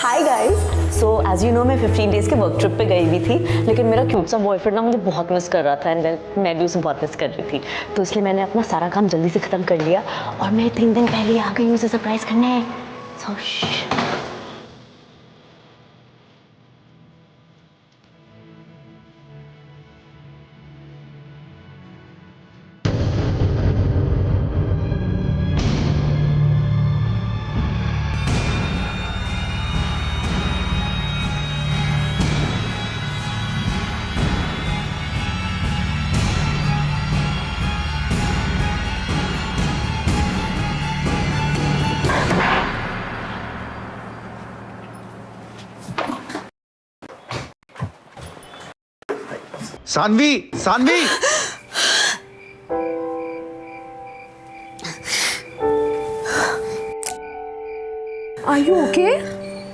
Hi guys, so as you know मैं 15 days के work trip पे गई हुई थी, लेकिन मेरा क्यूट सा बॉयफ्रेंड ना मुझे बहुत मिस कर रहा था एंड मैं भी उसे बहुत मिस कर रही थी। तो इसलिए मैंने अपना सारा काम जल्दी से ख़त्म कर लिया और मैं 3 दिन पहले आ गई उसे सरप्राइज करने। So, Sanvi, Sanvi! Are you okay?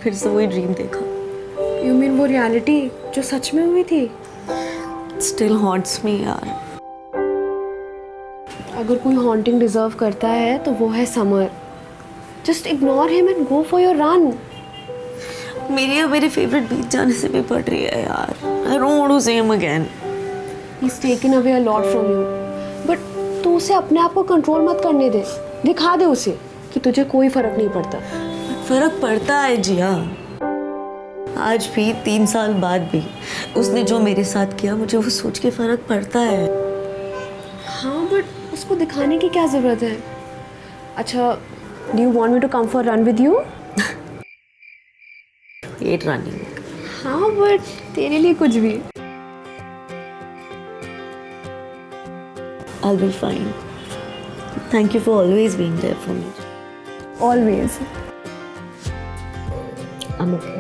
फिर से वही ड्रीम देखा। यू मीन वो रियलिटी जो सच में हुई थी? स्टिल हॉन्ट्स मी यार। अगर कोई हॉन्टिंग डिजर्व करता है तो वो है Samar. Just ignore him and go for your run. मेरे फेवरेट बीच जाने से भी पड़ रही है यार। I don't want to see him again. He's taken away a lot from you. But तू उसे अपने आप को कंट्रोल मत करने दे। दिखा दे उसे कि तुझे कोई फर्क नहीं पड़ता। फर्क पड़ता है जिया। आज भी 3 साल बाद भी उसने जो मेरे साथ किया मुझे वो सोच के फर्क पड़ता है। हाँ, बट उसको दिखाने की क्या जरूरत है? अच्छा, do you want me to come for a run with you? Hate running. हाँ, बट तेरे लिए कुछ भी। I'll be fine. Thank you for always being there for me. Always. I'm okay.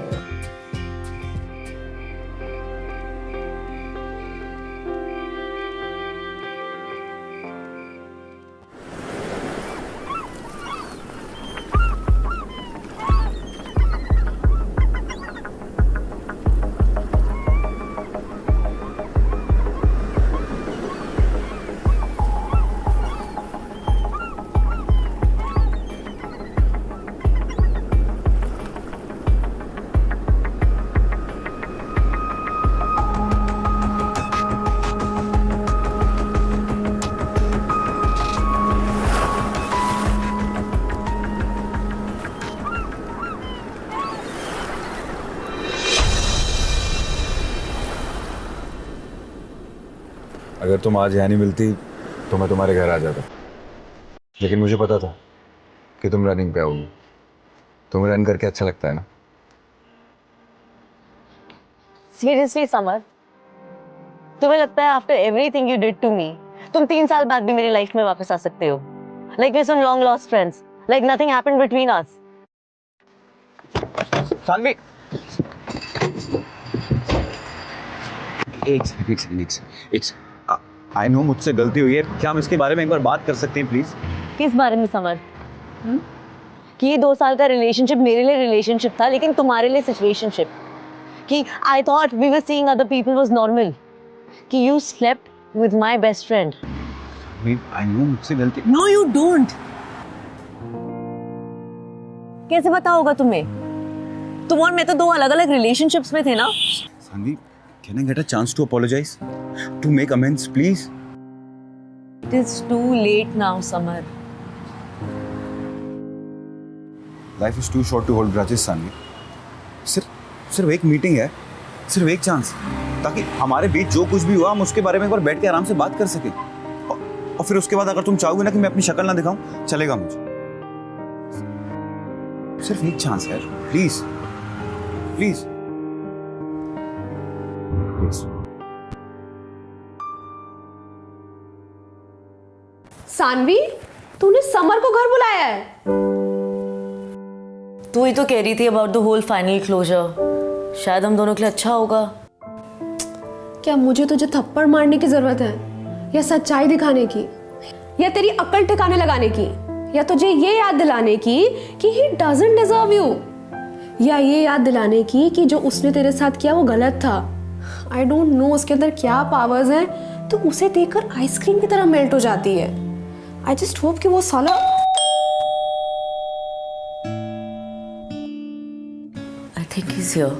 अगर तुम आज यहाँ नहीं मिलती तो मैं तुम्हारे घर आ जाता, लेकिन मुझे पता था कि तुम रनिंग पे आओगी। तुम्हें रन करके अच्छा लगता है ना? Seriously, समर, तुम्हें लगता है after everything you did to me तुम 3 साल बाद भी मेरी लाइफ में वापस आ सकते हो? Like we some long lost friends, like nothing happened between us. Sanvi, एक आई नो मुझसे गलती हुई है। क्या हम इसके बारे में एक बार बात कर सकते हैं प्लीज? किस बारे में समर? कि ये 2 साल का रिलेशनशिप मेरे लिए रिलेशनशिप था लेकिन तुम्हारे लिए सिचुएशनशिप। कि I thought we were seeing other people was normal. कि you slept with my best friend. I know मुझसे गलती। No you don't. कैसे पता होगा तुम्हें? तुम और मैं तो 2 अलग-अलग रिलेशनशिप्स में थे ना। Saanvi, can I get a chance to apologize? To make amends, please? It is too late now, Samar. Life is too short to hold grudges, Saanvi. सिर्फ एक मीटिंग है, सिर्फ एक चांस, ताकि हमारे बीच जो कुछ भी हुआ हम उसके बारे में एक बार बैठ के आराम से बात कर सकें। और फिर उसके बाद अगर तुम चाहोगे ना कि मैं अपनी शक्ल ना दिखाऊं, चलेगा मुझे। सिर्फ एक चांस है, प्लीज प्लीज प्लीज। सानवी, तूने समर को घर बुलाया है? तू ही तो कह रही थी about the whole final closure. शायद हम दोनों के लिए अच्छा होगा। क्या मुझे तुझे थप्पड़ मारने की जरूरत है, या सच्चाई दिखाने की, या तेरी अक्ल ठिकाने लगाने की, या तुझे ये याद दिलाने की कि ही डजंट डिजर्व यू, या ये याद दिलाने की कि जो उसने तेरे साथ किया वो गलत था? आई डोंट नो उसके अंदर क्या पावर्स हैं, तो उसे देखकर आइसक्रीम की तरह मेल्ट हो जाती है। आई जस्ट होप कि वो साला I think he's here.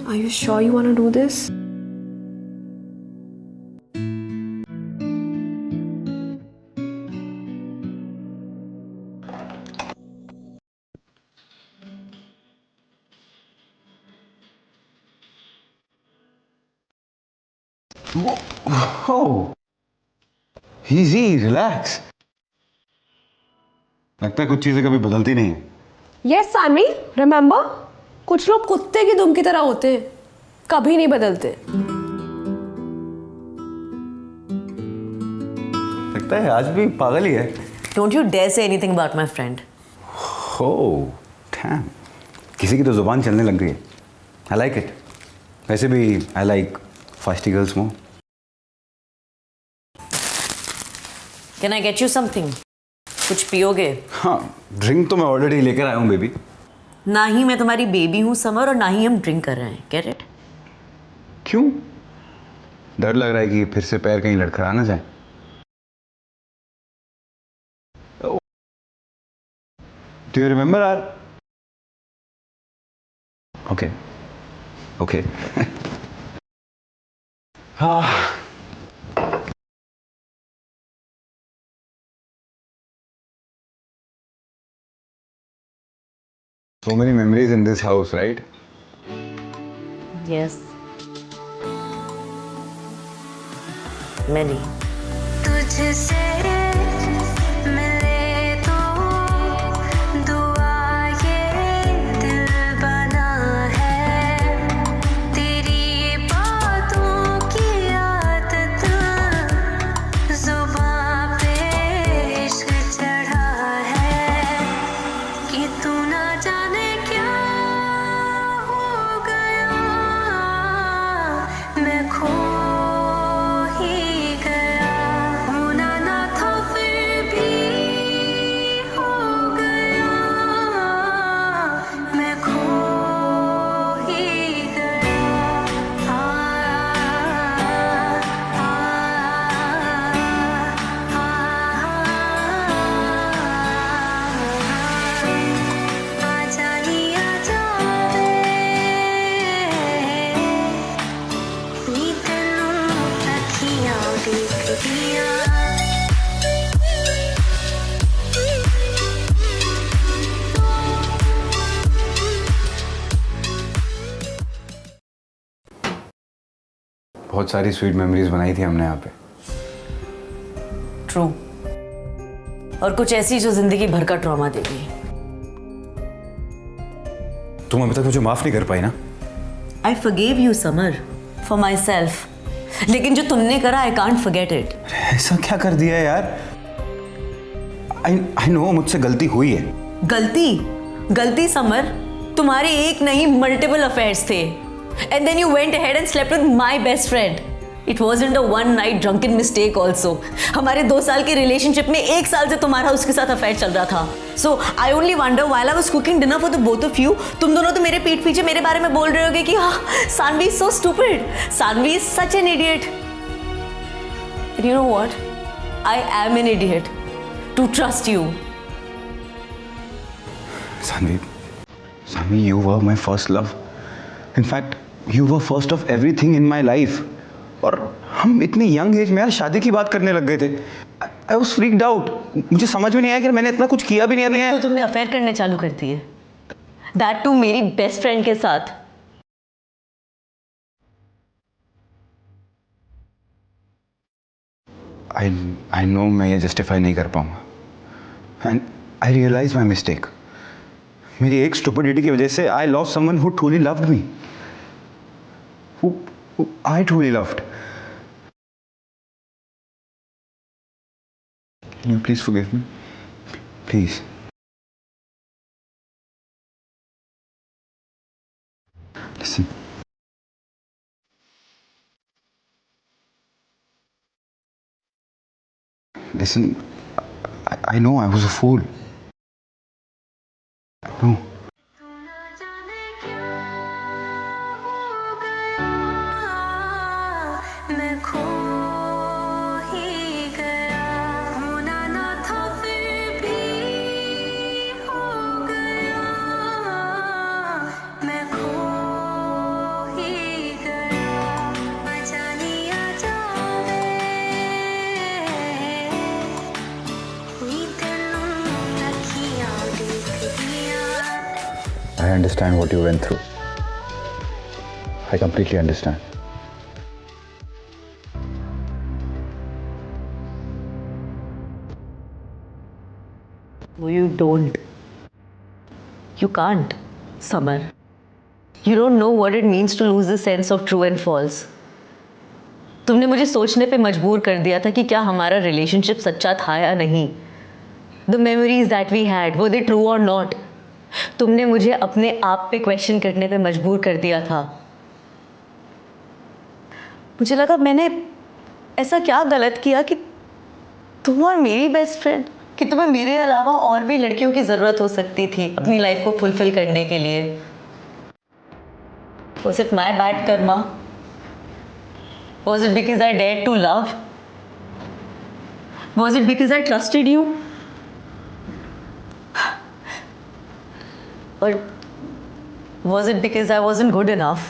Are you sure you want to do this? Oh, easy, relax. लगता है कुछ चीजें कभी बदलती नहीं है. Yes, Saanvi, remember? कुछ लोग कुत्ते की दुम की तरह होते हैं, कभी नहीं बदलते. लगता है आज भी पागल ही है. Don't you dare say anything about my friend. Oh, damn. किसी की तो जुबान चलने लग गई है. I like it. वैसे भी I like feisty girls more. Can I get you something? कुछ पियोगे? हाँ, ड्रिंक तो मैं ऑलरेडी लेकर आया हूँ बेबी. ना ही मैं तुम्हारी बेबी हूँ समर और ना ही हम ड्रिंक कर रहे हैं. Get it? क्यों? डर लग रहा है कि फिर से पैर कहीं लड़खड़ा ना जाए. Do you remember our? Okay. Okay. So many memories in this house, right? Yes. Many. तुझसे मिले तो दुआ ये दिल बना है तेरी बातों की आदत जुबां पे इश्क चढ़ा है कि तू ना जाने क्या हो गया मैं खो ही गया होना ना था फिर भी हो गया मैं खो ही गया आजा ही आजा वे नी तेनू अखियां देखदियां बहुत सारी स्वीट मेमोरीज बनाई थी हमने यहाँ पे. True. और कुछ ऐसी जो जिंदगी भर का ट्रॉमा देगी. तुम अभी तक मुझे माफ नहीं कर पाई ना. I forgave you, Samar, for myself. लेकिन जो तुमने करा, I can't forget it. ऐसा क्या कर दिया यार? I know मुझसे गलती हुई है. गलती समर, तुम्हारे एक नहीं मल्टीपल अफेयर्स थे. And then you went ahead and slept with my best friend. It wasn't a one night drunken mistake also. हमारे 2 साल के रिलेशनशिप में 1 साल से तुम्हारा उसके साथ अफेयर चल रहा था. So I only wonder while I was cooking dinner for the both of you, तुम दोनों तो मेरे पीठ पीछे मेरे बारे में बोल रहे होगे कि हाँ, Sanvi is so stupid. Sanvi is such an idiot. And you know what? I am an idiot to trust you. Sanvi, you were my first love. In fact, you were first of everything in my life. और हम इतनी young age में यार शादी की बात करने लग गए थे. I was freaked out. मुझे समझ में नहीं आया कि मैंने इतना कुछ किया भी नहीं है. तो तुमने अफेयर करने चालू कर दिए. That too मेरी बेस्ट फ्रेंड के साथ. I know मैं ये जस्टिफाई नहीं कर पाऊंगा. And I realize my mistake. मेरी एक स्टुपिडिटी की वजह से I lost someone who truly loved me. Who I truly loved. Can you please forgive me? Please. Listen. Listen, I know I was a fool. I know. तू ना जाने क्या हो गया मैं खो ही गया होना ना था फिर भी हो I understand what you went through. I completely understand. No, you don't. You can't, Samar. You don't know what it means to lose the sense of true and false. तुमने मुझे सोचने पे मजबूर कर दिया था कि क्या हमारा रिलेशनशिप सच्चा था या नहीं. The memories that we had, were they true or not? तुमने मुझे अपने आप पे क्वेश्चन करने पे मजबूर कर दिया था. मुझे लगा मैंने ऐसा क्या गलत किया कि तुम और मेरी बेस्ट फ्रेंड, कि तुम्हें मेरे अलावा और भी लड़कियों की ज़रूरत हो सकती थी अपनी लाइफ को फुलफिल करने के लिए. Was it my bad karma? Was it because I dared to love? Was it because I trusted you? Or was it because I wasn't good enough?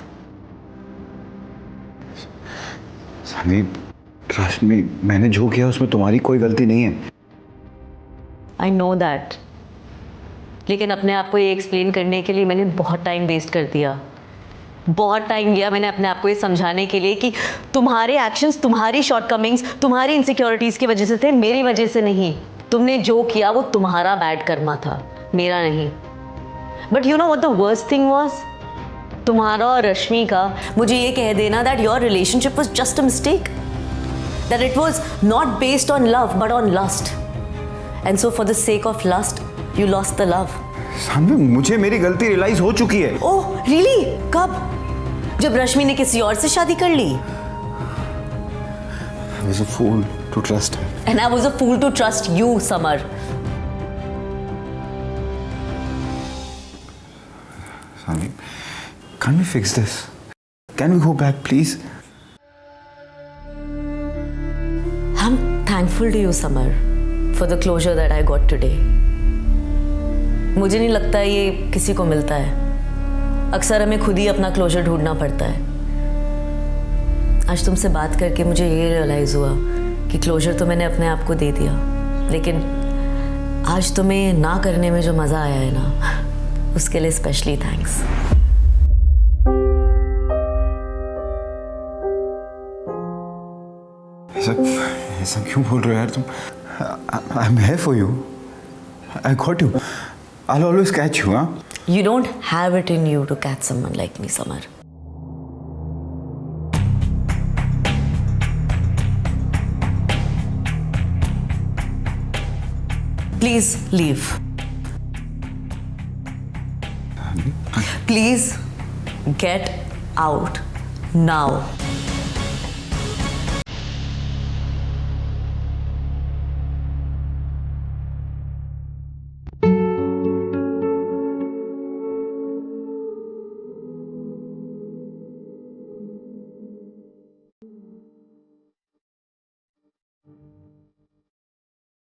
Sanvi, trust me, मैंने जो किया उसमें तुम्हारी कोई गलती नहीं है. I know that. लेकिन अपने आप को ये एक्सप्लेन करने के लिए मैंने बहुत टाइम वेस्ट कर दिया. बहुत टाइम लिया मैंने अपने आप को ये समझाने के लिए कि तुम्हारे एक्शंस, तुम्हारी शॉर्टकमिंग्स, तुम्हारी इनसिक्योरिटीज़ की वजह से थे, मेरी वजह से नहीं. तुमने जो किया वो तुम्हारा बैड कर्मा था, मेरा नहीं. But you know what the worst thing was? तुम्हारा और रश्मि का मुझे ये कह देना that your relationship was just a mistake, that it was not based on love but on lust, and so for the sake of lust you lost the love. Sanvi, मुझे मेरी गलती रियलाइज हो चुकी है. Oh really? कब? जब रश्मि ने किसी और से शादी कर ली. I was a fool to trust her. And I was a fool to trust you, Samar. Sanvi, can't we fix this? Can we go back, please? I'm thankful to you, Samar, for the closure that I got today. मुझे नहीं लगता ये किसी को मिलता है. अक्सर हमें खुद ही अपना क्लोजर ढूंढना पड़ता है. आज तुमसे बात करके मुझे ये रियलाइज़ हुआ कि क्लोजर तो मैंने अपने आप को दे दिया, लेकिन आज तुम्हें ना करने में जो मज़ा आया है ना, उसके लिए स्पेशली थैंक्स. ऐसा क्यों बोल रहे हो यार तुम? I'm here for you. I got you. I'll always catch you, huh? You don't have it in you to catch someone like me, Samar. Please leave. Please get out now.